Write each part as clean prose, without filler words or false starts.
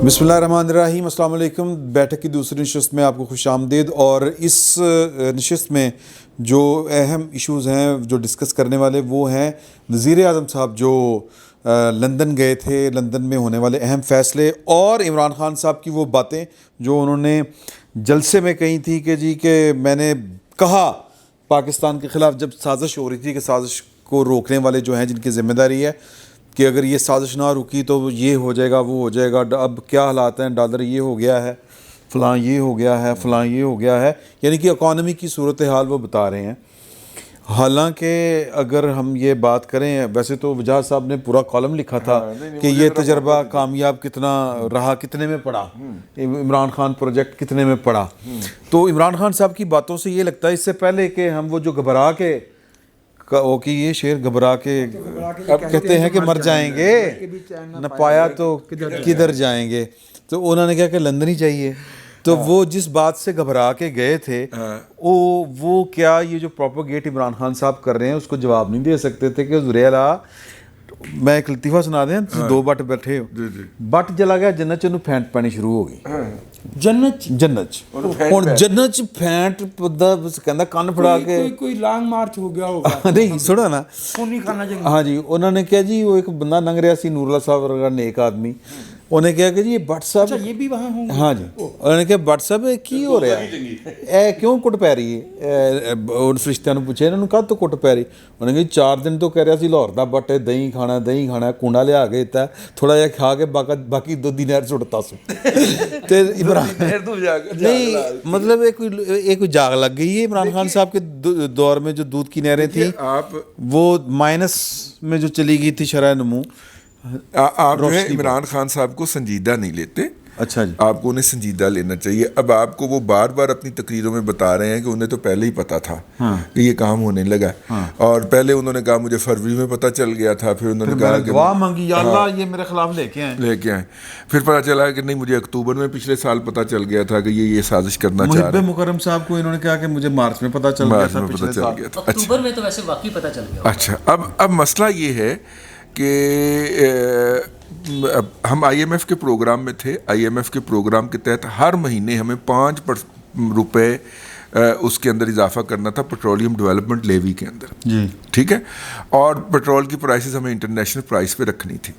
بسم اللہ الرحمن الرحیم. السلام علیکم. بیٹھک کی دوسری نشست میں آپ کو خوش آمدید. اور اس نشست میں جو اہم ایشوز ہیں جو ڈسکس کرنے والے وہ ہیں وزیر اعظم صاحب جو لندن گئے تھے, لندن میں ہونے والے اہم فیصلے, اور عمران خان صاحب کی وہ باتیں جو انہوں نے جلسے میں کہی تھی کہ جی کہ میں نے کہا پاکستان کے خلاف جب سازش ہو رہی تھی کہ سازش کو روکنے والے جو ہیں جن کی ذمہ داری ہے کہ اگر یہ سازش نہ رکی تو یہ ہو جائے گا وہ ہو جائے گا, اب کیا حالات ہیں, ڈالر یہ ہو گیا ہے, فلاں یہ ہو گیا ہے, فلاں یہ ہو گیا ہے, یعنی کہ اکانومی کی صورتحال وہ بتا رہے ہیں. حالانکہ اگر ہم یہ بات کریں, ویسے تو وجاہت صاحب نے پورا کالم لکھا تھا کہ یہ تجربہ کامیاب کتنا رہا, کتنے میں پڑا, عمران خان پروجیکٹ کتنے میں پڑا. تو عمران خان صاحب کی باتوں سے یہ لگتا ہے, اس سے پہلے کہ ہم وہ جو گھبرا کے کہ یہ شعر گھبرا کے اب کہتے ہیں کہ مر جائیں گے, نہ پایا تو کدھر جائیں گے, تو انہوں نے کہا کہ لندن ہی چاہیے. تو وہ جس بات سے گھبرا کے گئے تھے وہ کیا یہ جو پروپوگیٹ عمران خان صاحب کر رہے ہیں اس کو جواب نہیں دے سکتے تھے کہ حضور اعلیٰ میں ایک لطیفہ سنا دیں, دو بٹ بیٹھے ہو, بٹ جلا گیا جنت چ پھینٹ پانی شروع ہو گئی, جنت ہوں جنت چ پھینٹ کہندا کن پھڑا کے کوئی لانگ مارچ ہو گیا ہوگا. نہیں سنو نا, ہاں جی انہوں نے کہا جی وہ ایک بندہ لنگ رہا سی, نور اللہ صاحب ورگا نیک آدمی, انہیں کہا کہ جی یہ بٹ صاحب یہ بھی وہاں ہوں. ہاں جی انہوں نے کہا بٹ صاحب کی ہو رہا ہے, اے کیوں کٹ پی رہی ہے, فرشتیاں نے پوچھا انہوں نے کہا تو کٹ پی رہی, انہوں نے کہا 4 دن تو کہہ رہا سی لاہور دا بٹ دہی کھانا کنڈا لیا کے دیتا ہے, تھوڑا جہا کھا کے باقی دودھی نہر سٹتا سو. نہیں مطلب ایک جاگ لگ گئی ہے عمران خان صاحب کے دور میں جو دودھ کی نہریں تھیں وہ مائنس میں جو چلی گئی تھی شرح نمو. آپ جو ہے عمران خان صاحب کو سنجیدہ نہیں لیتے. اچھا جی, آپ کو انہیں سنجیدہ لینا چاہیے. اب آپ کو وہ بار بار اپنی تقریروں میں بتا رہے ہیں کہ انہیں تو پہلے ہی پتا تھا کہ یہ کام ہونے لگا, اور پہلے انہوں نے کہا مجھے فروری میں پتا چل گیا تھا, پھر انہوں نے کہا کہ دعا مانگی یا اللہ یہ میرے خلاف لے کے آئیں, پھر پتا چلا کہ نہیں مجھے اکتوبر میں پچھلے سال پتا چل گیا تھا کہ یہ سازش کرنا چاہ رہے ہیں. محب مکرم صاحب کو انہوں نے کہا کہ مجھے مارچ میں پتا چل گیا تھا, پچھلے سال اکتوبر میں تو ویسے واقعی پتا چل گیا. اچھا اب مسئلہ یہ ہے کہ ہم آئی ایم ایف کے پروگرام میں تھے. آئی ایم ایف کے پروگرام کے تحت ہر مہینے ہمیں 5 روپے اس کے اندر اضافہ کرنا تھا پیٹرولیم ڈیولپمنٹ لیوی کے اندر جی, ٹھیک ہے, اور پیٹرول کی پرائسز ہمیں انٹرنیشنل پرائس پہ رکھنی تھی.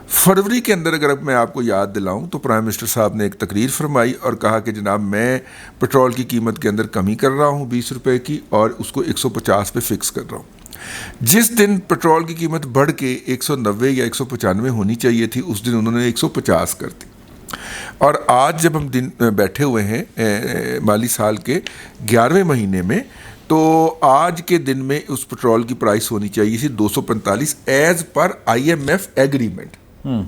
فروری کے اندر اگر میں آپ کو یاد دلاؤں تو پرائم منسٹر صاحب نے ایک تقریر فرمائی اور کہا کہ جناب میں پیٹرول کی قیمت کے اندر کمی کر رہا ہوں 20 روپے کی, اور اس کو 150 پہ فکس کر رہا ہوں. جس دن پیٹرول کی قیمت بڑھ کے 190 یا 195 ہونی چاہیے تھی اس دن انہوں نے 150 کر دی. اور آج جب ہم دن بیٹھے ہوئے ہیں مالی سال کے 11ویں مہینے میں, تو آج کے دن میں اس پیٹرول کی پرائس ہونی چاہیے تھی 245 ایز پر آئی ایم ایف ایگریمنٹ,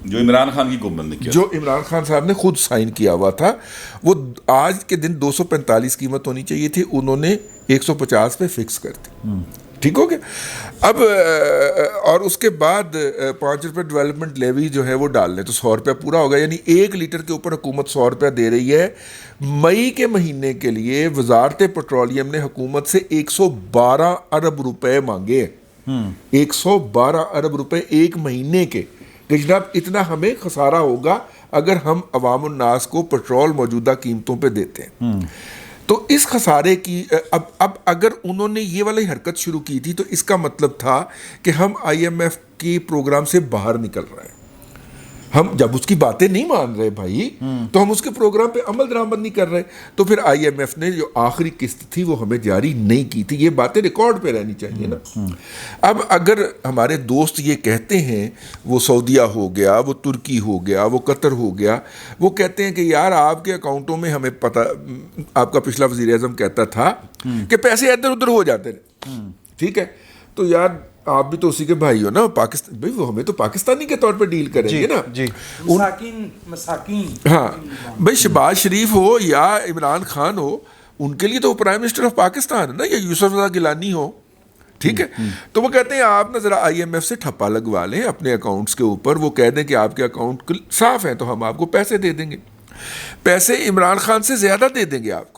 جو عمران خان کی گورنمنٹ نے کیا, جو عمران خان صاحب نے خود سائن کیا ہوا تھا. وہ آج کے دن 245 قیمت ہونی چاہیے تھی, انہوں نے 150 پہ فکس کر دی. ٹھیک ہو گیا. اب اور اس کے بعد 5 روپے ڈیولپمنٹ لیوی جو ہے وہ ڈال لیں تو 100 روپیہ پورا ہوگا, یعنی 1 لیٹر کے اوپر حکومت 100 روپیہ دے رہی ہے. مئی کے مہینے کے لیے وزارت پیٹرولیم نے حکومت سے 112 ارب روپے مانگے, 112 ارب روپے ایک مہینے کے, کہ جناب اتنا ہمیں خسارہ ہوگا اگر ہم عوام الناس کو پیٹرول موجودہ قیمتوں پہ دیتے ہیں. تو اس خسارے کی اب اگر انہوں نے یہ والی حرکت شروع کی تھی تو اس کا مطلب تھا کہ ہم آئی ایم ایف کی پروگرام سے باہر نکل رہے ہیں. ہم جب اس کی باتیں نہیں مان رہے بھائی تو ہم اس کے پروگرام پہ عمل درآمد نہیں کر رہے. تو پھر آئی ایم ایف نے جو آخری قسط تھی وہ ہمیں جاری نہیں کی تھی. یہ باتیں ریکارڈ پہ رہنی چاہیے نا. اب اگر ہمارے دوست یہ کہتے ہیں, وہ سعودیہ ہو گیا, وہ ترکی ہو گیا, وہ قطر ہو گیا, وہ کہتے ہیں کہ یار آپ کے اکاؤنٹوں میں ہمیں پتہ, آپ کا پچھلا وزیر اعظم کہتا تھا کہ پیسے ادھر ادھر ہو جاتے ہیں, ٹھیک ہے, تو یار آپ بھی تو اسی کے بھائی ہو نا, پاکستان بھائی وہ ہمیں تو پاکستانی کے طور پہ ڈیل کریں گے نا. جی مساکین ہاں بھائی, شہباز شریف ہو یا عمران خان ہو, ان کے لیے تو وہ پرائم منسٹر آف پاکستان ہے نا, یا یوسف رضا گیلانی ہو, ٹھیک ہے. تو وہ کہتے ہیں آپ نا ذرا آئی ایم ایف سے ٹھپا لگوا لیں اپنے اکاؤنٹس کے اوپر, وہ کہہ دیں کہ آپ کے اکاؤنٹ صاف ہیں تو ہم آپ کو پیسے دے دیں گے. پیسے عمران خان سے زیادہ دے دیں گے آپ کو,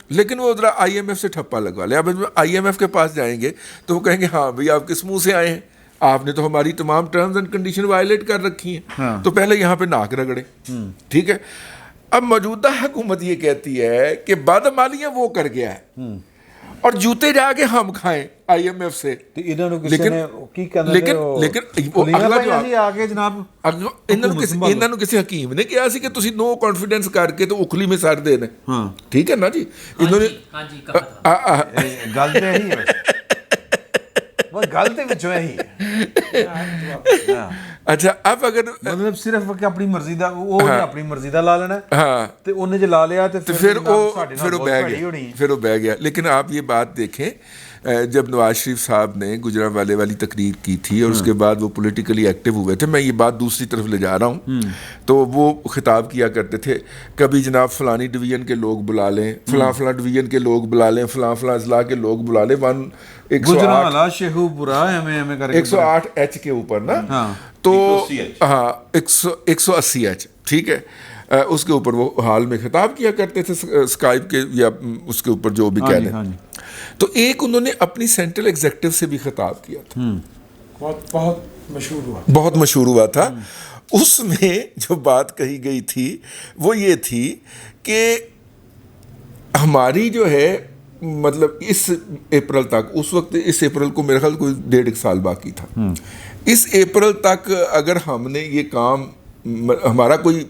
لیکن وہ ذرا آئی ایم ایف سے ٹھپا لگوا لیں. اب آئی ایم ایف کے پاس جائیں گے تو وہ کہیں گے ہاں بھئی آپ کس منہ سے آئے ہیں, آپ نے تو ہماری تمام ٹرمز اینڈ کنڈیشن وائلیٹ کر رکھی ہیں، تو پہلے یہاں پہ ناک رگڑے. ٹھیک ہے. اب موجودہ حکومت یہ کہتی ہے کہ بادمالیاں وہ کر گیا ہے اور جوتے جا کے ہم کھائیں آئی ایم ایف سے. انہوں نے کسی حکیم نے کیا سی کہ تسی نو کانفیڈنس کر کے تو اکھلی میں سر دے دیں. ٹھیک ہے نا جی. انہوں نے گل تے ہی ہے، وہ گل تے وچوں ہی ہے. اچھا اب اگر مطلب صرف کہ اپنی مرضی دا وہ اپنی مرضی دا لا لینا تے انہیں جو لا لیا تے پھر وہ بہ گیا. لیکن آپ یہ بات دیکھیں، جب نواز شریف صاحب نے گجرانوالے والی تقریر کی تھی اور اس کے بعد وہ پولیٹیکلی ایکٹیو ہوئے تھے، میں یہ بات دوسری طرف لے جا رہا ہوں، تو وہ خطاب کیا کرتے تھے کبھی جناب فلانی ڈویژن کے لوگ بلا لیں، فلاں فلاں ڈویژن کے لوگ بلا لیں، فلاں فلاں اضلاع کے لوگ بلا لیں. 108 کے اوپر نا، تو ہاں 180 ٹھیک ہے، اس کے اوپر وہ حال میں خطاب کیا کرتے تھے اسکائپ کے یا اس کے اوپر جو بھی کہہ لیں. تو ایک انہوں نے اپنی سینٹرل ایگزیکٹو سے بھی خطاب کیا تھا، بہت مشہور ہوا تھا. اس میں جو بات کہی گئی تھی وہ یہ تھی کہ ہماری جو ہے مطلب اس اپریل تک، اس وقت اس اپریل کو میرے خیال کوئی 1.5 سال باقی تھا، اس اپریل تک اگر ہم نے یہ کام، ہمارا کوئی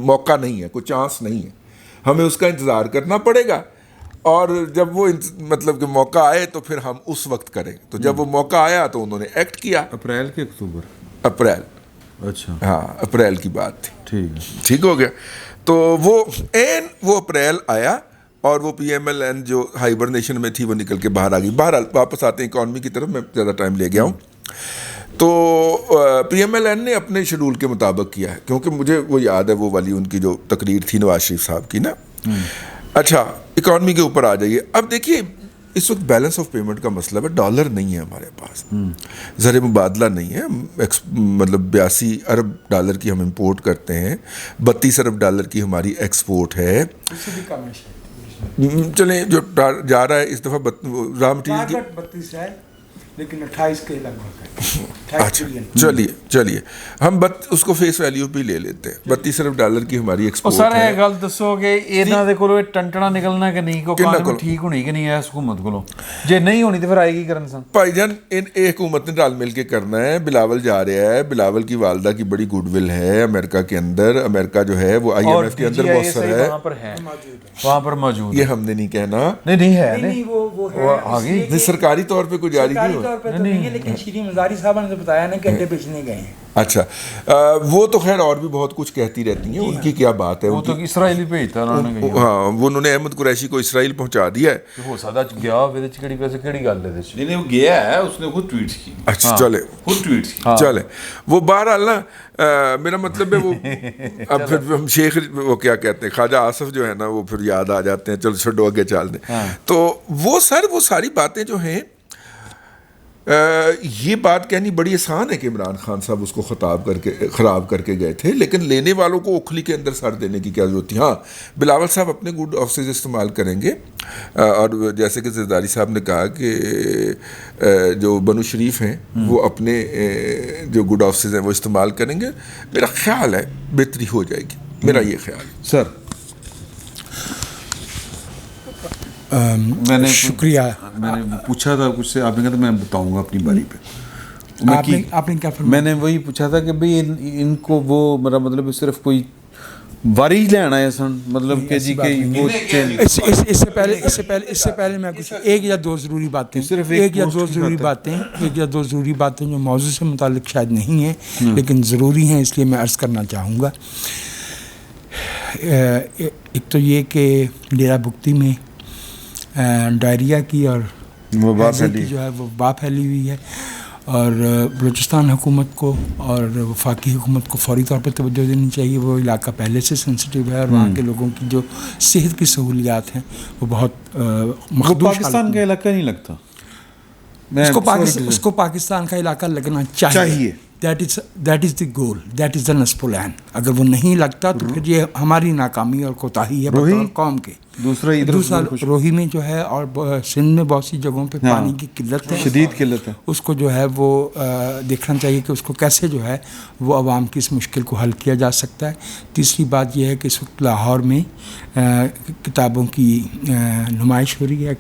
موقع نہیں ہے، کوئی چانس نہیں ہے، ہمیں اس کا انتظار کرنا پڑے گا، اور جب وہ مطلب کہ موقع آئے تو پھر ہم اس وقت کریں. تو جب وہ موقع آیا تو انہوں نے ایکٹ کیا. اپریل کے اکتوبر؟ اپریل. اچھا ہاں اپریل کی بات تھی. ٹھیک ہو گیا. تو وہ اپریل آیا اور وہ پی ایم ایل این جو ہائبرنیشن میں تھی وہ نکل کے باہر آ گئی. بہرحال واپس آتے ہیں اکانومی کی طرف، میں زیادہ ٹائم لے گیا ہوں. تو پی ایم ایل این نے اپنے شیڈول کے مطابق کیا ہے، کیونکہ مجھے وہ یاد ہے وہ والی ان کی جو تقریر تھی نواز شریف صاحب کی نا. اچھا اکانومی کے اوپر آ جائیے. اب دیکھیے اس وقت بیلنس آف پیمنٹ کا مسئلہ ہے، ڈالر نہیں ہے ہمارے پاس، زر مبادلہ نہیں ہے. مطلب 82 ارب ڈالر کی ہم امپورٹ کرتے ہیں، 32 ارب ڈالر کی ہماری ایکسپورٹ ہے. چلیں جو جا رہا ہے اس دفعہ را مٹیریل کی 32 ہے لیکن 28 کے لگ بھگ. اچھا چلیے ہم اس کو فیس ویلیو بھی لے لیتے ہیں. 32 ارب ڈالر کی ہماری ایکسپورٹ ہے. سر یہ گل دسو کہ انہاں دے کولوں ٹنٹنا نکلنا کہ نہیں، کو قانون ٹھیک ہونی کہ نہیں ہے اس حکومت کولوں؟ جے نہیں ہونی تو پھر آئے گی کرن سن بھائی جان. حکومت نے رل مل کے کرنا ہے. بلاول جا رہا ہے، بلاول کی والدہ کی بڑی گڈ ول ہے امریکہ کے اندر. امریکہ جو ہے وہ آئی ایم ایف کے اندر مؤثر ہے، وہاں پر موجود. یہ ہم نے نہیں کہنا، نہیں ہے نہیں وہ آگے سرکاری طور پہ کوئی جاری نہیں، لیکن شیریں مزاری صاحب نے بتایا نا کہ انڈے بیچنے گئے ہیں. اچھا وہ تو خیر اور بھی بہت کچھ کہتی رہتی ہیں، ان کی کیا بات ہے. وہ تو اسرائیل بھیجتا انہوں نے. ہاں انہوں نے احمد قریشی کو اسرائیل پہنچا دیا ہے. ہو سکتا گیا وچ کیڑی ویسے کیڑی گل ہے نہیں وہ گیا ہے، اس نے خود ٹویٹ کی. اچھا چلے خود ٹویٹ کی چلے وہ بہرحال نا میرا مطلب ہے وہ اب پھر ہم شیخ وہ کیا کہتے ہیں خواجہ آصف جو ہے نا وہ پھر یاد آ جاتے ہیں، چلو چھڈو آگے چل دیں. تو وہ ساری باتیں جو ہیں یہ بات کہنی بڑی آسان ہے کہ عمران خان صاحب اس کو خراب کر کے گئے تھے، لیکن لینے والوں کو اوکھلی کے اندر سر دینے کی کیا ضرورت تھی. ہاں بلاول صاحب اپنے گڈ آفسز استعمال کریں گے، اور جیسے کہ زرداری صاحب نے کہا کہ جو بنو شریف ہیں وہ اپنے جو گڈ آفسز ہیں وہ استعمال کریں گے. میرا خیال ہے بہتری ہو جائے گی، میرا یہ خیال ہے. سر میں نے شکریہ. میں نے پوچھا تھا کچھ سے، آپ نے کہا تھا میں بتاؤں گا اپنی باری پہ. آپ نے کیا فرمایا؟ میں نے وہی پوچھا تھا کہ بھئی ان کو وہ میرا مطلب صرف کوئی واری لینا ہے سن، مطلب کہ جی کہ وہ اس سے پہلے میں کچھ ایک یا دو ضروری باتیں جو موضوع سے متعلق شاید نہیں ہیں لیکن ضروری ہیں، اس لیے میں عرض کرنا چاہوں گا. ایک تو یہ کہ ڈیرہ بگٹی میں ڈائریا کی اور جو ہے وہ وبا پھیلی ہوئی ہے، اور بلوچستان حکومت کو اور وفاقی حکومت کو فوری طور پر توجہ دینی چاہیے. وہ علاقہ پہلے سے سینسٹیو ہے اور وہاں کے لوگوں کی جو صحت کی سہولیات ہیں وہ بہت مخدوش. پاکستان کا علاقہ نہیں لگتا اس کو پاکستان کا علاقہ لگنا چاہیے. That is the goal, that is دا نصب العین. اگر وہ نہیں لگتا تو پھر یہ ہماری ناکامی اور کوتاہی ہے بطور قوم کے. دوسرا روہی میں جو ہے اور سندھ میں بہت سی جگہوں پہ پانی کی قلت ہے, شدید قلت ہے. اس کو جو ہے وہ دیکھنا چاہیے کہ اس کو کیسے جو ہے وہ عوام کی اس مشکل کو حل کیا جا سکتا ہے. تیسری بات یہ ہے کہ اس وقت لاہور میں کتابوں کی نمائش ہو رہی ہے.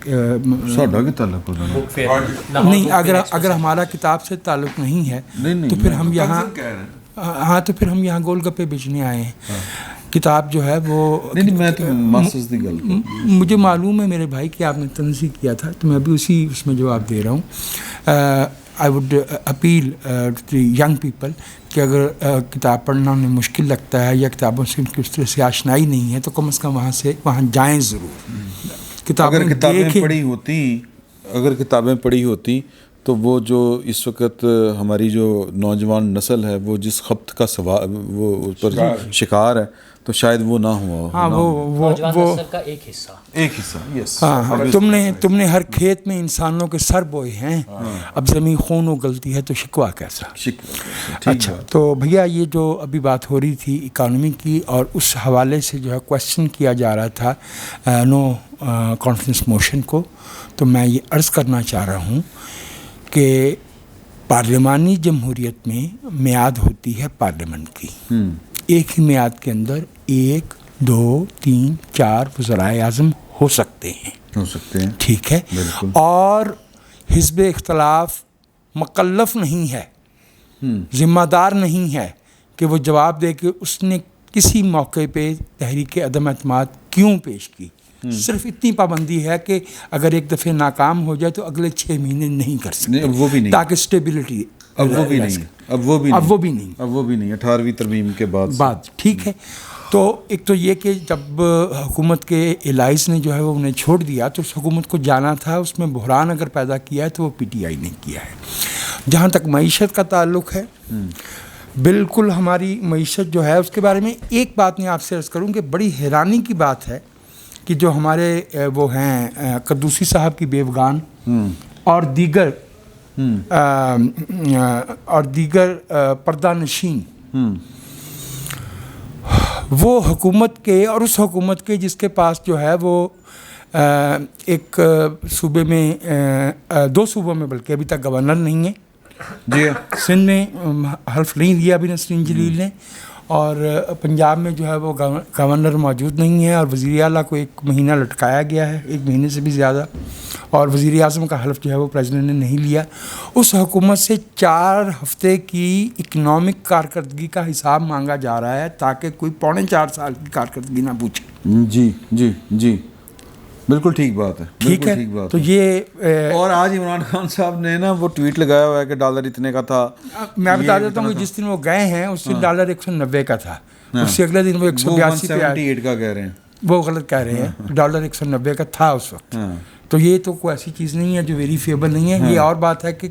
نہیں, اگر ہمارا کتاب سے تعلق نہیں ہے تو پھر ہم یہاں تو پھر ہم یہاں گول گپے بیچنے آئے ہیں. کتاب جو ہے وہ مجھے معلوم ہے میرے بھائی کہ آپ نے تنظیم کیا تھا, تو میں ابھی اس میں جواب دے رہا ہوں. I would appeal to the young people کہ اگر کتاب پڑھنا انہیں مشکل لگتا ہے یا کتابوں سے ان کی اس طرح سے آشنائی نہیں ہے تو کم از کم وہاں جائیں ضرور. اگر کتابیں پڑھی ہوتی تو وہ جو اس وقت ہماری جو نوجوان نسل ہے وہ جس خبت کا وہ اس پر شکار ہے تو شاید وہ نہ ہوا. ہاں, وہ نسل کا ایک حصہ. یس. ہاں, تم نے ہر کھیت میں انسانوں کے سر بوئے ہیں, اب زمین خون اگلتی ہے تو شکوہ کیسا. اچھا, تو بھیا یہ جو ابھی بات ہو رہی تھی اکانومی کی, اور اس حوالے سے جو ہے کویسچن کیا جا رہا تھا نو کانفیڈنس موشن کو, تو میں یہ عرض کرنا چاہ رہا ہوں کہ پارلیمانی جمہوریت میں میعاد ہوتی ہے پارلیمنٹ کی. ایک ہی میعاد کے اندر 1 2 3 4 وزرائے اعظم ہو سکتے ہیں. ٹھیک ہے, اور حزب اختلاف مکلف نہیں ہے, ذمہ دار نہیں ہے کہ وہ جواب دے کہ اس نے کسی موقع پہ تحریک عدم اعتماد کیوں پیش کی. صرف اتنی پابندی ہے کہ اگر ایک دفعہ ناکام ہو جائے تو اگلے 6 مہینے نہیں کر سکتے, تاکہ اسٹیبلٹی. اب وہ بھی نہیں 18ویں ترمیم کے بعد. ٹھیک ہے, تو ایک تو یہ کہ جب حکومت کے الائز نے جو ہے وہ انہیں چھوڑ دیا تو اس حکومت کو جانا تھا, اس میں بحران اگر پیدا کیا ہے تو وہ پی ٹی آئی نے کیا ہے. جہاں تک معیشت کا تعلق ہے, بالکل ہماری معیشت جو ہے اس کے بارے میں ایک بات میں آپ سے عرض کروں کہ بڑی حیرانی کی بات ہے کہ جو ہمارے وہ ہیں قدوسی صاحب کی بیوگان اور دیگر پردہ نشین, وہ حکومت کے اور اس حکومت کے جس کے پاس جو ہے وہ ایک صوبے میں 2 صوبوں میں بلکہ ابھی تک گورنر نہیں ہے. جی, سندھ میں حلف نہیں دیا ابھی نسرین جلیل نے, اور پنجاب میں جو ہے وہ گورنر موجود نہیں ہے, اور وزیر اعلیٰ کو 1 مہینہ لٹکایا گیا ہے, 1 مہینے سے بھی زیادہ, اور وزیر اعظم کا حلف جو ہے وہ پریزیڈنٹ نے نہیں لیا. اس حکومت سے 4 ہفتے کی اکنامک کارکردگی کا حساب مانگا جا رہا ہے تاکہ کوئی 4.25 سال کی کارکردگی نہ پوچھے. جی بالکل ٹھیک بات ہے. ٹھیک ہے, تو یہ اور آج عمران خان صاحب نے نا وہ ٹویٹ لگایا ہوا ہے کہ ڈالر اتنے کا تھا. میں بتا دیتا ہوں کہ جس دن وہ گئے ہیں اس دن ڈالر 190 کا تھا, اس سے اگلے دن وہ 182 کا کہہ رہے ہیں. وہ غلط کہہ رہے ہیں, ڈالر 190 کا تھا اس وقت. تو یہ تو کوئی ایسی چیز نہیں ہے جو ویریفیبل نہیں ہے. یہ اور بات ہے کہ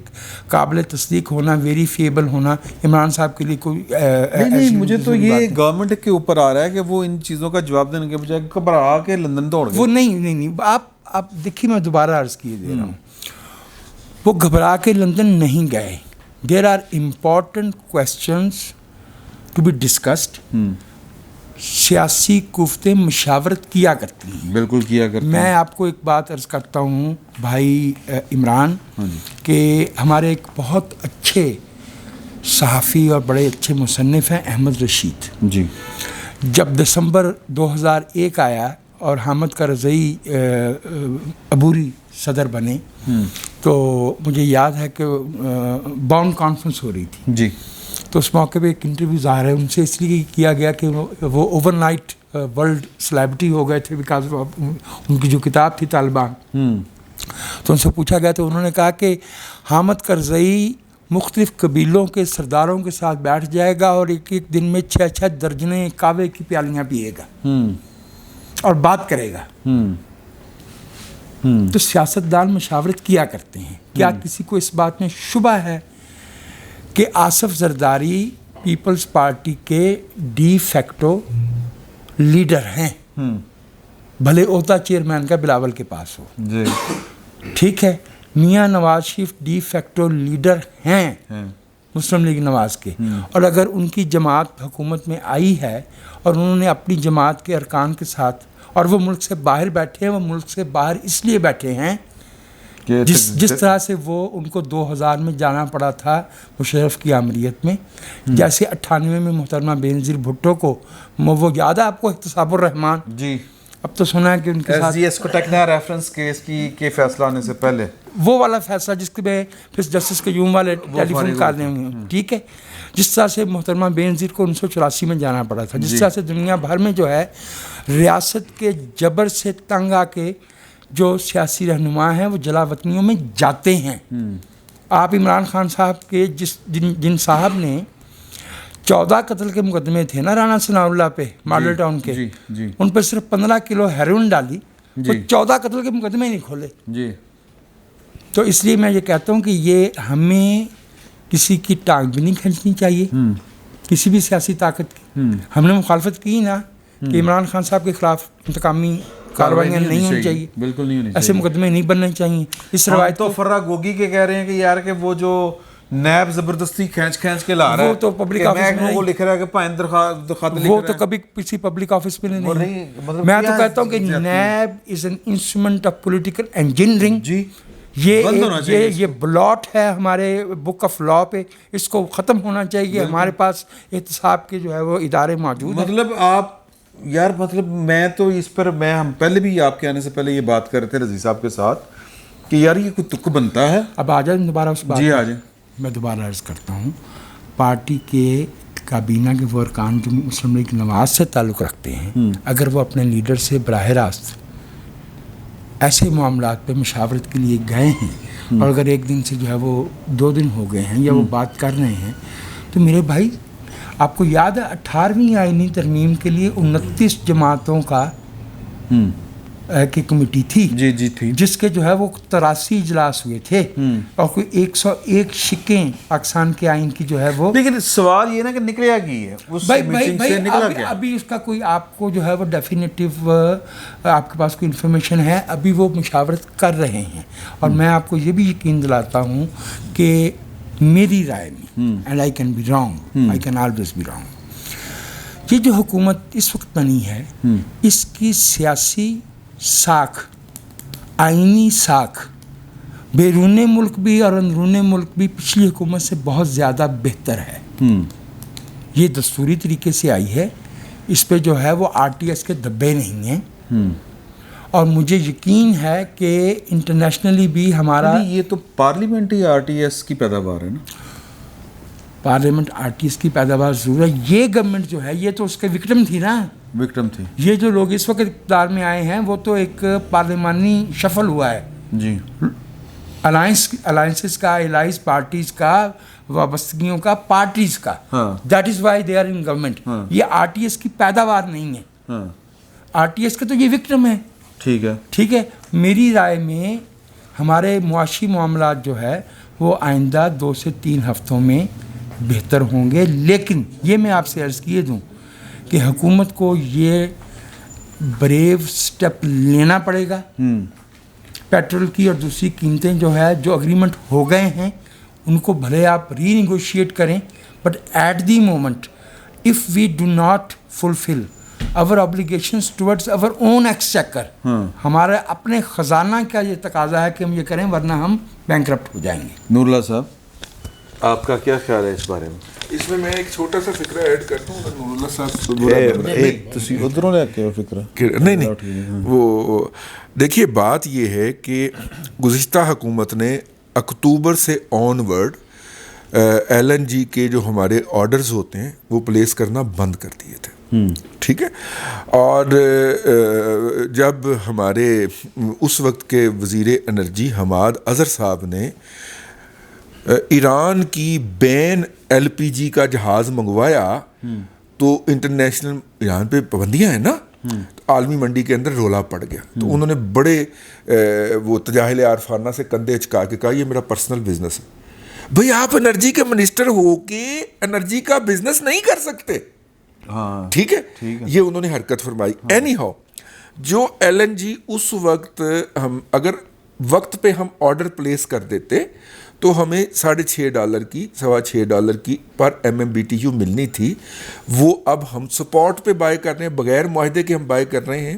قابل تصدیق ہونا, ویریفیبل ہونا عمران صاحب کے لیے کوئی نہیں. مجھے تو یہ گورنمنٹ کے اوپر آ رہا ہے کہ وہ ان چیزوں کا جواب دینے کے بجائے گھبرا کے لندن دوڑ گئے. وہ نہیں آپ دیکھیے, میں دوبارہ عرض کیے دے رہا ہوں, وہ گھبرا کے لندن نہیں گئے. There are important questions to be discussed. سیاسی قوتیں مشاورت کیا کرتی ہیں, بالکل کیا کرتی ہیں. میں آپ کو ایک بات عرض کرتا ہوں بھائی عمران, کہ ہمارے ایک بہت اچھے صحافی اور بڑے اچھے مصنف ہیں احمد رشید. جی, جب دسمبر 2001 آیا اور حامد کرزئی عبوری صدر بنے تو مجھے یاد ہے کہ باؤنڈ کانفرنس ہو رہی تھی. جی, تو اس موقع پہ ایک انٹرویو ظاہر ہے ان سے اس لیے کیا گیا کہ وہ اوور نائٹ ورلڈ سیلیبریٹی ہو گئے تھے بیکاز ان کی جو کتاب تھی طالبان. تو ان سے پوچھا گیا تو انہوں نے کہا کہ حامد کرزئی مختلف قبیلوں کے سرداروں کے ساتھ بیٹھ جائے گا اور ایک دن میں 6 درجنیں کعوے کی پیالیاں پیے گا اور بات کرے گا. تو سیاستدان مشاورت کیا کرتے ہیں. کیا کسی کو اس بات میں شبہ ہے کہ آصف زرداری پیپلز پارٹی کے ڈی فیکٹو لیڈر ہیں, بھلے عہدہ چیئرمین کا بلاول کے پاس ہو. ٹھیک ہے, Mian Nawaz Sharif de facto leader ہیں, مسلم لیگ نواز کے، اور اگر ان کی جماعت حکومت میں آئی ہے اور انہوں نے اپنی جماعت کے ارکان کے ساتھ، اور وہ ملک سے باہر بیٹھے ہیں، وہ ملک سے باہر اس لیے بیٹھے ہیں جس طرح سے وہ ان کو 2000 میں جانا پڑا تھا مشرف کی آمریت میں، جیسے 98 میں محترمہ بینظیر بھٹو کو، وہ یاد ہے آپ کو احتساب الرحمان؟ جی، اب تو سنا ہے کہ ان کے ساتھ SGS کو ٹیکنا ریفرنس کیس کے فیصلہ آنے سے پہلے وہ والا فیصلہ جس میں پھر جسٹس قیوم والے ٹیلی فون کرنے ہوئے، ٹھیک ہے، جس طرح سے محترمہ بینظیر کو 1984 میں جانا پڑا تھا، جس طرح سے دنیا بھر میں جو ہے ریاست کے جبر سے تنگ آ کے جو سیاسی رہنما ہیں وہ جلا وطنیوں میں جاتے ہیں۔ آپ عمران خان صاحب کے جن صاحب نے 14 قتل کے مقدمے تھے نا رانا ثناء اللہ پہ ماڈل ٹاؤن کے، ان پہ صرف 15 کلو ہیروئن ڈالی، وہ 14 قتل کے مقدمے نہیں کھولے۔ جی، تو اس لیے میں یہ کہتا ہوں کہ یہ ہمیں کسی کی ٹانگ بھی نہیں کھینچنی چاہیے، کسی بھی سیاسی طاقت کی۔ ہم نے مخالفت کی نا کہ عمران خان صاحب کے خلاف انتقامی کارروائیاں نہیں ہونی چاہیے، بالکل نہیں ہونی چاہیے، ایسے مقدمے نہیں بننے چاہیے۔ اس روایت تو فرا گوگی کے کہہ رہے ہیں کہ یار کہ وہ جو نیب زبردستی کھینچ کے لا رہا ہے، وہ تو پبلک آفس میں وہ لکھ رہا ہے کہ پائن درخواست لکھ رہا ہے، وہ تو کبھی کسی پبلک آفس میں نہیں۔ میں تو کہتا ہوں کہ NAB is an instrument of political engineering, جی، یہ بلاٹ ہے ہمارے بک آف لا پہ، اس کو ختم ہونا چاہیے۔ ہمارے پاس احتساب کے جو ہے وہ ادارے موجود ہیں۔ مطلب آپ یار، مطلب میں تو اس پر ہم پہلے بھی آپ کے آنے سے پہلے یہ بات کر رہے تھے رضی صاحب کے ساتھ کہ یار یہ کوئی تک بنتا ہے۔ اب آ جائیں دوبارہ اس بات، جی آ جائیں۔ میں دوبارہ عرض کرتا ہوں، پارٹی کے کابینہ کے وہ ارکان جو مسلم لیگ نواز سے تعلق رکھتے ہیں، اگر وہ اپنے لیڈر سے براہ راست ایسے معاملات پہ مشاورت کے لیے گئے ہیں، اور اگر ایک دن سے جو ہے وہ 2 دن ہو گئے ہیں یا وہ بات کر رہے ہیں، تو میرے بھائی آپ کو یاد ہے 18ویں آئینی ترمیم کے لیے 29 جماعتوں کا کی کمیٹی تھی، جی تھی، جس کے جو ہے وہ 83 اجلاس ہوئے تھے، اور کوئی 101 شکیں پاکستان کے آئین کی جو ہے وہ۔ لیکن سوال یہ نا کہ نکلیا کی ہے اس میٹنگ سے، نکلا کیا؟ ابھی اس کا کوئی آپ کو جو ہے وہ ڈیفینیٹیو آپ کے پاس کوئی انفارمیشن ہے؟ ابھی وہ مشاورت کر رہے ہیں، اور میں آپ کو یہ بھی یقین دلاتا ہوں کہ میری رائے میں، and I can be wrong, I can always be wrong, یہ جو حکومت اس وقت بنی ہے، اس کی سیاسی ساکھ، آئینی ساکھ بیرون ملک بھی اور اندرون ملک بھی پچھلی حکومت سے بہت زیادہ بہتر ہے۔ یہ دستوری طریقے سے آئی ہے، اس پہ جو ہے وہ RTS کے دبے نہیں ہیں، اور مجھے یقین ہے کہ انٹرنیشنلی بھی ہمارا یہ تو پارلیمنٹ ہی RTS کی پیداوار ہے نا، پارلیمنٹ RTS کی پیداوار ضرور ہے۔ یہ گورنمنٹ جو ہے یہ تو اس کے وکٹم تھی نا، وکٹم تھی۔ یہ جو لوگ اس وقت اقتدار میں آئے ہیں وہ تو ایک پارلیمانی شفل ہوا ہے، جی، الائنسز کا، الائز پارٹیز کا، وابستگیوں کا، پارٹیز کا، that is why they are in government. یہ RTS کی پیداوار نہیں ہے، RTS کا تو یہ وکٹم ہے۔ ٹھیک ہے، میری رائے میں ہمارے معاشی معاملات جو ہے وہ آئندہ 2 سے 3 ہفتوں میں بہتر ہوں گے، لیکن یہ میں آپ سے عرض کیے دوں کہ حکومت کو یہ بریو سٹیپ لینا پڑے گا۔ پیٹرول کی اور دوسری قیمتیں جو ہے، جو اگریمنٹ ہو گئے ہیں، ان کو بھلے آپ ری نیگوشیٹ کریں، but at the moment if we do not fulfil our obligations towards our own exchequer، ہمارے اپنے خزانہ کا یہ تقاضا ہے کہ ہم یہ کریں، ورنہ ہم بینکرپٹ ہو جائیں گے۔ نور اللہ صاحب، آپ کا کیا خیال ہے اس بارے میں؟ اس میں ایک چھوٹا سا فکرہ ایڈ کرتا ہوں، نور اللہ صاحب ادھروں لے کے فکر نہیں، وہ دیکھیے بات یہ ہے کہ گزشتہ حکومت نے اکتوبر سے آن ورڈ LNG کے جو ہمارے آرڈرز ہوتے ہیں وہ پلیس کرنا بند کر دیے تھے، ٹھیک ہے، اور جب ہمارے اس وقت کے وزیر انرجی حماد اظہر صاحب نے ایران کی بین LPG کا جہاز منگوایا تو انٹرنیشنل ایران پہ پابندیاں ہیں نا، عالمی منڈی کے اندر رولا پڑ گیا، تو انہوں نے بڑے وہ تجاہل عارفانہ سے کندھے چکا کے کہا یہ میرا پرسنل بزنس ہے۔ بھئی آپ انرجی کے منسٹر ہو کے انرجی کا بزنس نہیں کر سکتے، ٹھیک ہے، یہ انہوں نے حرکت فرمائی۔ اینی ہاؤ، جو LNG اس وقت ہم اگر وقت پہ ہم آرڈر پلیس کر دیتے تو ہمیں $6.5 کی $6.25 کی پر MMBTU ملنی تھی. وہ اب ہم سپورٹ پہ بائی کر رہے ہیں, بغیر معاہدے کے ہم بائی کر رہے ہیں,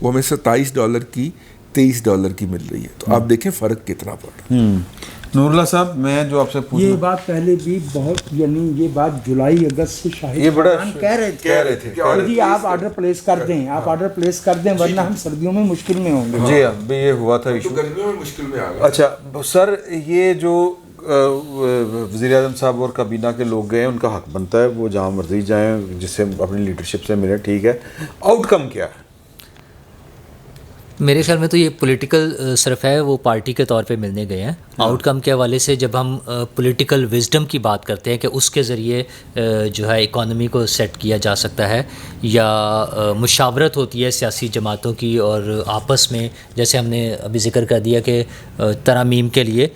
وہ ہمیں $27 کی $23 کی مل رہی ہے. تو آپ دیکھیں فرق کتنا پڑ رہا ہے. نور اللہ صاحب, میں جو آپ سے یہ بات پہلے بھی بہت, یعنی یہ بات جولائی اگست سے شاہد خاقان کہہ رہے تھے جی آپ آرڈر پلیس کر دیں, آپ آرڈر پلیس کر دیں, ورنہ ہم سردیوں میں مشکل میں ہوں گے. جی اب یہ ہوا تھا ایشو, گرمیوں میں مشکل میں آ گئے. اچھا سر, یہ جو وزیر اعظم صاحب اور کابینہ کے لوگ گئے, ان کا حق بنتا ہے وہ جہاں مرضی جائیں, جس سے اپنی لیڈرشپ سے ملے, ٹھیک ہے. آؤٹ کم کیا ہے؟ میرے خیال میں تو یہ پولیٹیکل صرف ہے, وہ پارٹی کے طور پہ ملنے گئے ہیں. آؤٹ کم کے حوالے سے جب ہم پولیٹیکل وزڈم کی بات کرتے ہیں کہ اس کے ذریعے جو ہے اکانومی کو سیٹ کیا جا سکتا ہے, یا مشاورت ہوتی ہے سیاسی جماعتوں کی اور آپس میں, جیسے ہم نے ابھی ذکر کر دیا کہ ترامیم کے لیے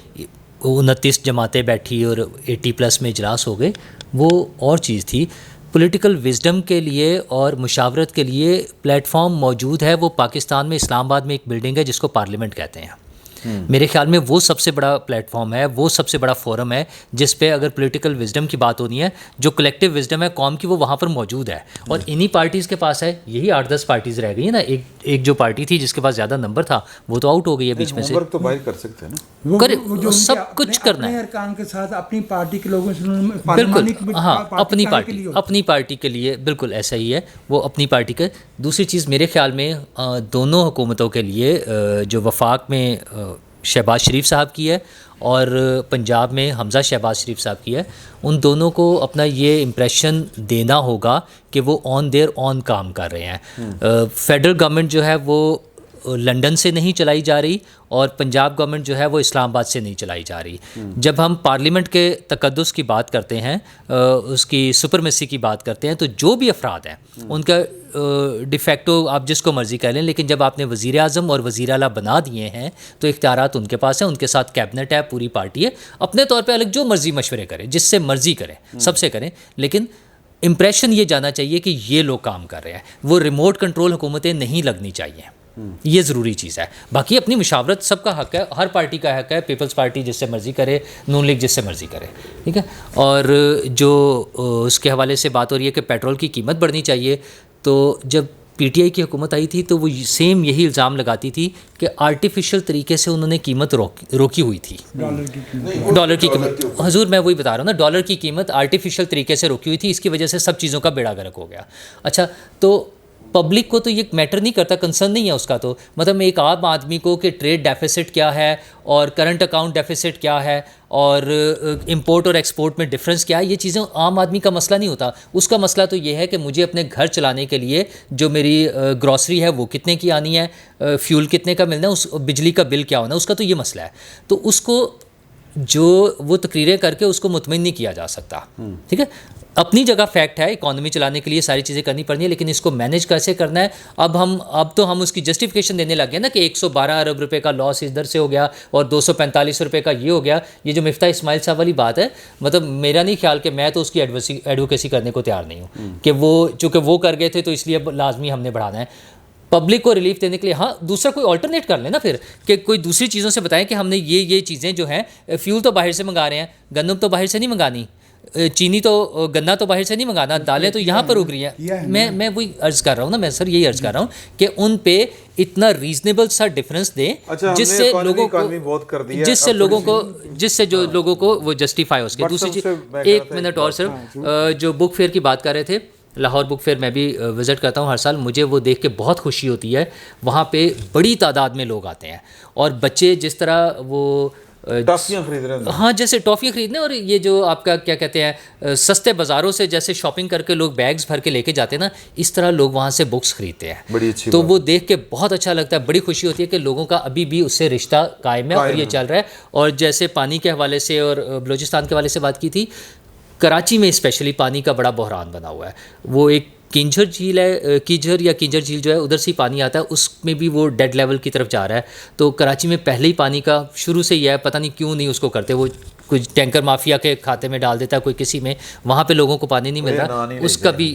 29 جماعتیں بیٹھی اور 80+ میں اجلاس ہو گئے, وہ اور چیز تھی. پولیٹیکل وزڈم کے لیے اور مشاورت کے لیے پلیٹ فارم موجود ہے. وہ پاکستان میں اسلام آباد میں ایک بلڈنگ ہے جس کو پارلیمنٹ کہتے ہیں. میرے خیال میں وہ سب سے بڑا پلیٹ فارم ہے, وہ سب سے بڑا فورم ہے جس پہ اگر پولیٹیکل وزڈم کی بات ہونی ہے, جو کلیکٹیو وزڈم ہے قوم کی, وہ وہاں پر موجود ہے. اور انہی پارٹیز کے پاس ہے, یہی 8-10 پارٹیز رہ گئی ہیں نا. ایک جو پارٹی تھی جس کے پاس زیادہ نمبر تھا وہ تو آؤٹ ہو گئی ہے بیچ میں سے. تو باہر کر سکتے ہیں نا, کرے سب کچھ کرنا ہے ارکان کے ساتھ اپنی پارٹی کے لوگوں سے, بالکل ہاں, اپنی پارٹی کے لیے بالکل ایسا ہی ہے, وہ اپنی پارٹی کے. دوسری چیز میرے خیال میں دونوں حکومتوں کے لیے, جو وفاق میں شہباز شریف صاحب کی ہے اور پنجاب میں حمزہ شہباز شریف صاحب کی ہے, ان دونوں کو اپنا یہ امپریشن دینا ہوگا کہ وہ آن دیئر آن کام کر رہے ہیں. فیڈرل گورنمنٹ جو ہے وہ لنڈن سے نہیں چلائی جا رہی, اور پنجاب گورنمنٹ جو ہے وہ اسلام آباد سے نہیں چلائی جا رہی. جب ہم پارلیمنٹ کے تقدس کی بات کرتے ہیں, اس کی سپرمیسی کی بات کرتے ہیں, تو جو بھی افراد ہیں ان کا ڈیفیکٹو آپ جس کو مرضی کہہ لیں, لیکن جب آپ نے وزیر اعظم اور وزیر اعلیٰ بنا دیے ہیں تو اختیارات ان کے پاس ہیں, ان کے ساتھ کیبنٹ ہے, پوری پارٹی ہے, اپنے طور پہ الگ جو مرضی مشورے کرے, جس سے مرضی کرے, سب سے کریں, لیکن امپریشن یہ جانا چاہیے کہ یہ لوگ کام کر رہے ہیں. وہ ریموٹ کنٹرول حکومتیں نہیں لگنی چاہیے, یہ ضروری چیز ہے. باقی اپنی مشاورت سب کا حق ہے, ہر پارٹی کا حق ہے, پیپلز پارٹی جس سے مرضی کرے, نون لیگ جس سے مرضی کرے, ٹھیک ہے. اور جو اس کے حوالے سے بات ہو رہی ہے کہ پیٹرول کی قیمت بڑھنی چاہیے, تو جب PTI کی حکومت آئی تھی تو وہ سیم یہی الزام لگاتی تھی کہ آرٹیفیشل طریقے سے انہوں نے قیمت روکی ہوئی تھی. ڈالر کی قیمت, حضور میں وہی بتا رہا ہوں نا, ڈالر کی قیمت آرٹیفیشل طریقے سے روکی ہوئی تھی, اس کی وجہ سے سب چیزوں کا بیڑا غرق ہو گیا. اچھا, تو پبلک کو تو یہ میٹر نہیں کرتا, کنسرن نہیں ہے اس کا. تو مطلب ایک عام آدمی کو کہ ٹریڈ ڈیفیسٹ کیا ہے اور کرنٹ اکاؤنٹ ڈیفیسٹ کیا ہے اور امپورٹ اور ایکسپورٹ میں ڈفرینس کیا ہے, یہ چیزیں عام آدمی کا مسئلہ نہیں ہوتا. اس کا مسئلہ تو یہ ہے کہ مجھے اپنے گھر چلانے کے لیے جو میری گروسری ہے وہ کتنے کی آنی ہے, فیول کتنے کا ملنا ہے, اس بجلی کا بل کیا ہونا ہے, اس کا تو یہ مسئلہ ہے. تو اس کو جو وہ تقریریں کر کے اس کو مطمئن نہیں کیا جا سکتا, ٹھیک ہے. اپنی جگہ فیکٹ ہے, اکانومی چلانے کے لیے ساری چیزیں کرنی پڑنی ہے, لیکن اس کو مینیج کیسے کرنا ہے. اب تو ہم اس کی جسٹیفیکیشن دینے لگ گئے نا کہ 112 ارب روپے کا لاس ادھر سے ہو گیا اور 245 روپے کا یہ ہو گیا. یہ جو مفتاح اسماعیل صاحب والی بات ہے, مطلب میرا نہیں خیال کہ میں تو اس کی ایڈوکیسی کرنے کو تیار نہیں ہوں کہ وہ چونکہ وہ کر گئے تھے تو اس لیے لازمی ہم نے بڑھانا ہے. پبلک کو ریلیف دینے کے لیے ہاں دوسرا کوئی آلٹرنیٹ کر لیں نا, پھر کہ کوئی دوسری چیزوں سے بتائیں کہ ہم نے یہ چیزیں جو ہیں, فیول تو باہر سے منگا رہے ہیں, گندم تو باہر سے نہیں منگانی, چینی تو گنا تو باہر سے نہیں منگانا, دالیں تو یہاں پر اگ رہی ہیں. میں وہی عرض کر رہا ہوں نا, میں سر یہی عرض کر رہا ہوں کہ ان پہ اتنا ریزنیبل سا ڈفرینس دیں جس سے لوگوں کو وہ جسٹیفائی ہو سکے. دوسری چیز, 1 منٹ اور صرف, جو بک فیئر کی بات کر رہے تھے, لاہور بک فیئر میں بھی وزٹ کرتا ہوں ہر سال, مجھے وہ دیکھ کے بہت خوشی ہوتی ہے. وہاں پہ بڑی تعداد میں لوگ آتے ہیں اور بچے جس طرح وہ ٹافیاں خرید رہے ہیں, ہاں جیسے ٹافیاں خریدنے, اور یہ جو آپ کا کیا کہتے ہیں سستے بازاروں سے جیسے شاپنگ کر کے لوگ بیگز بھر کے لے کے جاتے ہیں نا, اس طرح لوگ وہاں سے بکس خریدتے ہیں. بڑی اچھی تو وہ دیکھ کے بہت اچھا لگتا ہے, بڑی خوشی ہوتی ہے کہ لوگوں کا ابھی بھی اس سے رشتہ قائم ہے اور یہ چل رہا ہے. اور جیسے پانی کے حوالے سے اور بلوچستان کے حوالے سے بات کی تھی, کراچی میں اسپیشلی پانی کا بڑا بحران بنا ہوا ہے. وہ ایک کینجھر جھیل ہے, کینجھر جھیل جو ہے ادھر سے ہی پانی آتا ہے, اس میں بھی وہ ڈیڈ لیول کی طرف جا رہا ہے. تو کراچی میں پہلے ہی پانی کا شروع سے ہی ہے, پتہ نہیں کیوں نہیں اس کو کرتے, وہ کچھ ٹینکر مافیا کے کھاتے میں ڈال دیتا ہے کوئی کسی میں, وہاں پہ لوگوں کو پانی نہیں مل رہا. اس کا بھی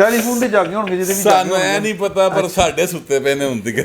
ਟੈਲੀਫੋਨ ਤੇ ਜਾਗੇ ਹੋਣਗੇ ਜਿਹਦੇ ਵੀ ਸਾਨੂੰ ਐ ਨਹੀਂ ਪਤਾ, ਪਰ ਸਾਡੇ ਸੁੱਤੇ ਪਏ ਨੇ ਹੁੰਦੀ ਕਿ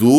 2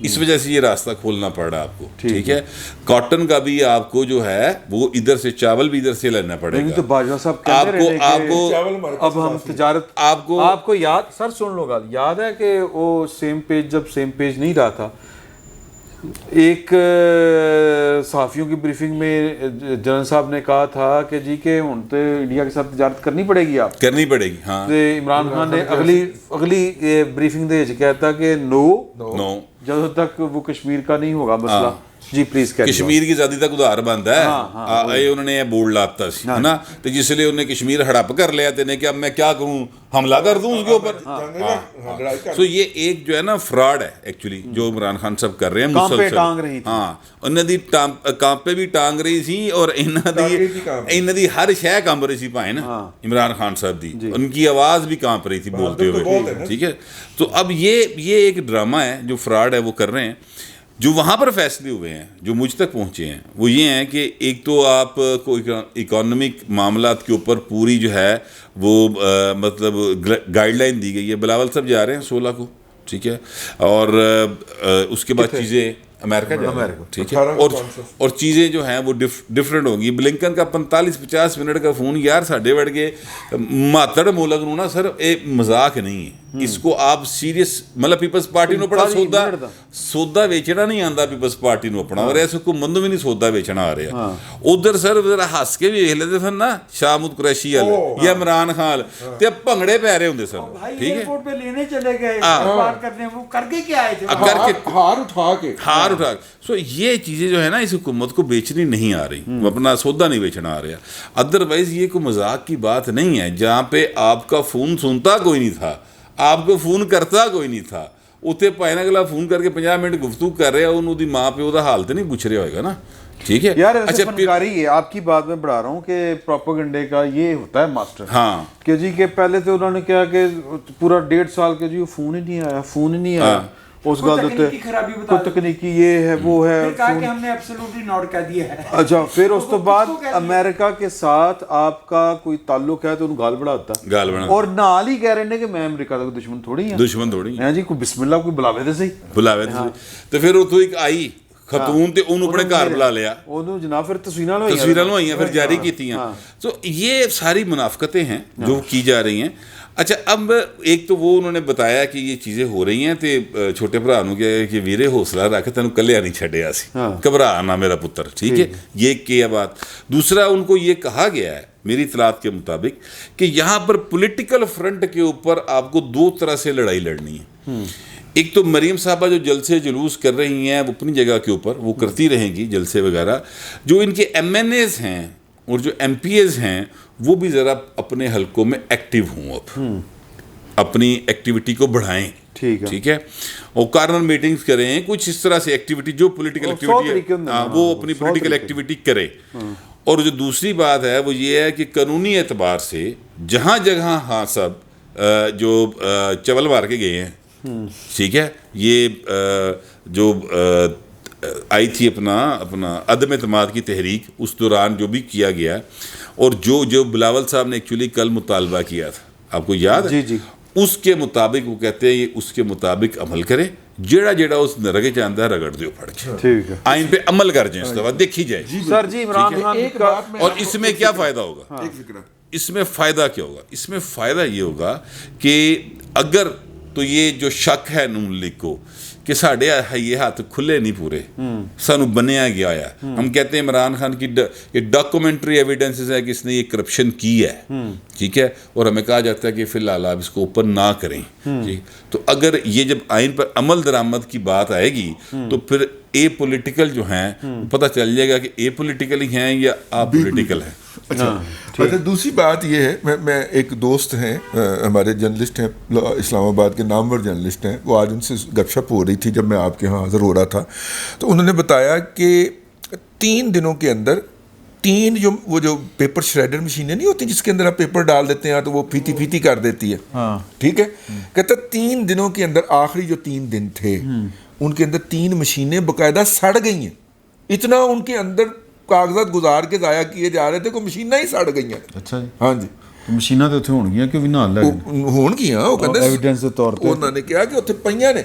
اس وجہ سے یہ راستہ کھولنا پڑ رہا ہے آپ کو, ٹھیک ہے. کاٹن کا بھی آپ کو جو ہے وہ ادھر سے, چاول بھی ادھر سے لینا پڑے گا. تو باجوہ صاحب آپ کو اب ہم تجارت, آپ کو یاد, سر سن لو گا, یاد ہے کہ وہ سیم پیج, جب سیم پیج نہیں رہا تھا, ایک صحافیوں کی بریفنگ میں جنرل صاحب نے کہا تھا کہ جی کہ ہن تو انڈیا کے ساتھ تجارت کرنی پڑے گی, آپ کرنی پڑے گی. ہاں, عمران خان نے اگلی بریفنگ دے کہتا کہ نو, جب تک وہ کشمیر کا نہیں ہوگا مسئلہ. جی پلیز کشمیر کی آزادی تک ادھار بند ہے, انہوں نے بورڈ لاتا سی ہے نا, تو جس لیے انہوں نے کشمیر ہڑپ کر لیا تھے کہ اب میں کیا کروں, حملہ کر دوں اس کے اوپر. تو یہ ایک جو ہے نا فراڈ ہے ایکچولی جو عمران خان صاحب کر رہے ہیں مسلسل. ہاں, انہوں دی کانپے بھی ٹانگ رہی سی اور انہوں دی ہر شے کانپ رہی سی پائے نا عمران خان صاحب دی, ان کی آواز بھی کانپ رہی تھی بولتے ہوئے, ٹھیک ہے. تو اب یہ ایک ڈرامہ ہے جو فراڈ ہے وہ کر رہے ہیں. جو وہاں پر فیصلے ہوئے ہیں جو مجھ تک پہنچے ہیں وہ یہ ہیں کہ ایک تو آپ کو اکانومک معاملات کے اوپر پوری جو ہے وہ مطلب گائیڈ لائن دی گئی ہے. بلاول صاحب جا رہے ہیں 16 کو, ٹھیک ہے, اور اس کے بعد چیزیں امریکہ جا رہے ہیں, ٹھیک ہے, اور چیزیں جو ہیں وہ ڈفرینٹ ہوں گی. بلنکن کا 45-50 منٹ کا فون, یار ساڈے وڑ کے ماتڑ مولک نو نا سر اے مذاق نہیں ہے, اس کو آپ سیریس, مطلب پیپلز پارٹی نو بڑا سودا ویچنا نہیں آندا پیپلز پارٹی نو اپنا, اور اس حکومت نو بھی نہیں سودا ویچنا آ رہا. ادھر سر ذرا ہس کے بھی ویکھ لیندے سن نا شاہمود قریشی والے یا عمران خان تے بھنگڑے پی رہے ہوندے سن, ٹھیک ہے, ایئرپورٹ پہ لینے چلے گئے بات کرنے, وہ کر کے کیا آئے تھے, ہار اٹھا کے. سو یہ چیزیں جو ہے نا اس حکومت کو بیچنی نہیں آ رہی, وہ اپنا سودا نہیں بیچنا آ رہا. ادروائز یہ کوئی مذاق کی بات نہیں ہے. جہاں پہ آپ کا فون سنتا کوئی نہیں تھا, آپ کو فون کرتا کوئی نہیں تھا, اتنے پائنا اگلا فون کر کے 50 منٹ گفتگو کر رہا, انہوں دی ماں پیو دا حال تو نہیں پوچھ رہا ہوئے گا نا, ٹھیک ہے. یار ایسے فنکاری ہے, آپ کی بات میں بڑھا رہا ہوں کہ پروپیگنڈے کا یہ ہوتا ہے ماسٹر. ہاں, کہ جی کہ پہلے تو انہوں نے کیا کہ پورا 1.5 سال کے جی فون ہی نہیں آیا, اس گل کوئی تکنیکی یہ ہے وہ ہے, ہم نے ایبسولوٹلی نوٹ کر دیا ہے. اچھا, پھر اس تو بعد امریکہ کے ساتھ آپ کا کوئی تعلق ہے تو انہوں گال بڑھاتا, اور نال ہی کہہ رہے ہیں کہ میں امریکہ کا دشمن تھوڑی ہیں جی, کوئی بسم اللہ کوئی بلاوے دے صحیح, بلاوے دے. تو پھر اتوں ایک آئی خاتون تے انہوں اپنے گھر بلا لیا, انہوں جناب پھر تصویراں لوائیاں پھر جاری کیتی ہیں. تو یہ ساری منافقتیں ہیں جو کی جا رہی ہیں. اچھا, اب ایک تو وہ انہوں نے بتایا کہ یہ چیزیں ہو رہی ہیں تے چھوٹے بھرا نو کہ ویرے حوصلہ رکھ, تینوں کلیا نہیں چھڈیا سی, گھبرا نہ میرا پتر, ٹھیک ہے, یہ کیا بات. دوسرا ان کو یہ کہا گیا ہے میری اطلاعات کے مطابق کہ یہاں پر پولیٹیکل فرنٹ کے اوپر آپ کو 2 طرح سے لڑائی لڑنی ہے. ایک تو مریم صاحبہ جو جلسے جلوس کر رہی ہیں وہ اپنی جگہ کے اوپر وہ کرتی رہیں گی جلسے وغیرہ, جو ان کے MNAs ہیں اور جو MPAs ہیں وہ بھی ذرا اپنے حلقوں میں ایکٹیو ہوں, اب اپنی ایکٹیویٹی کو بڑھائیں, ٹھیک ہے, اور کارنر میٹنگز کریں, کچھ اس طرح سے ایکٹیویٹی جو پولیٹیکل ایکٹیویٹی ہے وہ اپنی پولیٹیکل ایکٹیویٹی کرے. اور جو دوسری بات ہے وہ یہ ہے کہ قانونی اعتبار سے جہاں جگہ ہاں سب جو چول مار کے گئے ہیں, ٹھیک ہے, یہ جو آئی تھی اپنا عدم اعتماد کی تحریک, اس دوران جو بھی کیا گیا, اور جو بلاول صاحب نے ایکچولی کل مطالبہ کیا تھا آپ کو یاد ہے, اس کے مطابق وہ کہتے ہیں یہ اس کے مطابق عمل کرے, جیڑا اس نرگے چاندہ ہے رگڑ دیو پھڑ کے, آئین پہ عمل کر جائیں, اس دفعہ دیکھی جائے. سر جی عمران خان کا, اور اس میں کیا فائدہ ہوگا, اس میں فائدہ کیا ہوگا, اس میں فائدہ یہ ہوگا کہ اگر تو یہ جو شک ہے نون لیگ کو کہ ساڑھے یہ ہاتھ کھلے نہیں پورے, سانو بنیا گیا ہے, ہم کہتے ہیں عمران خان کی یہ ڈاکومنٹری ایویڈنسز ہے کہ اس نے یہ کرپشن کی ہے, ٹھیک ہے, اور ہمیں کہا جاتا ہے کہ فی الحال آپ اس کو اوپن نہ کریں. تو اگر یہ جب آئین پر عمل درآمد کی بات آئے گی تو پھر اے پولیٹیکل جو ہیں پتہ چل جائے گا کہ اے پولیٹیکل ہی ہیں یا آپ پولیٹیکل ہیں. اچھا, دوسری بات یہ ہے, میں ایک دوست ہیں ہمارے جرنلسٹ ہیں اسلام آباد کے نامور جرنلسٹ ہیں, وہ آج ان سے گپ شپ ہو رہی تھی جب میں آپ کے ہاں حاضر ہو رہا تھا, تو انہوں نے بتایا کہ 3 دنوں کے اندر 3 جو پیپر شریڈر مشینیں نہیں ہوتی جس کے اندر آپ پیپر ڈال دیتے ہیں تو وہ پھیتی کر دیتی ہے, ٹھیک ہے, کہتا 3 دنوں کے اندر آخری جو 3 دن تھے ان کے اندر 3 مشینیں باقاعدہ سڑ گئی ہیں. اتنا ان کے اندر کاغذات گزار کے ضائع کیے جا رہے تھے, کوئی مشینیں ہی سڑ گئی ہیں. اچھا, ہاں جی. ਮਸ਼ੀਨਾਂ ਤੇ ਉੱਥੇ ਹੋਣਗੀਆਂ ਕਿ ਵੀ ਨਾਲ ਲੈ ਗਏ ਹੋਣਗੀਆਂ, ਉਹ ਕਹਿੰਦੇ ਐਵੀਡੈਂਸ ਦੇ ਤੌਰ ਤੇ ਉਹਨਾਂ ਨੇ ਕਿਹਾ ਕਿ ਉੱਥੇ ਪਈਆਂ ਨੇ।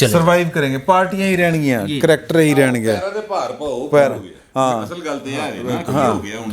ਸਰਵਾਈਵ ਕਰਾਂਗੇ, ਪਾਰਟੀਆਂ ਹੀ ਰਹਿਣਗੀਆਂ, ਕਰੈਕਟਰ ਹੀ ਰਹਿਣਗੇ। ਹਾਂ, ਅਸਲ ਗੱਲ ਤੇ ਇਹ ਹੈ ਨਾ ਕਿ ਹੋ ਗਿਆ, ਹੁਣ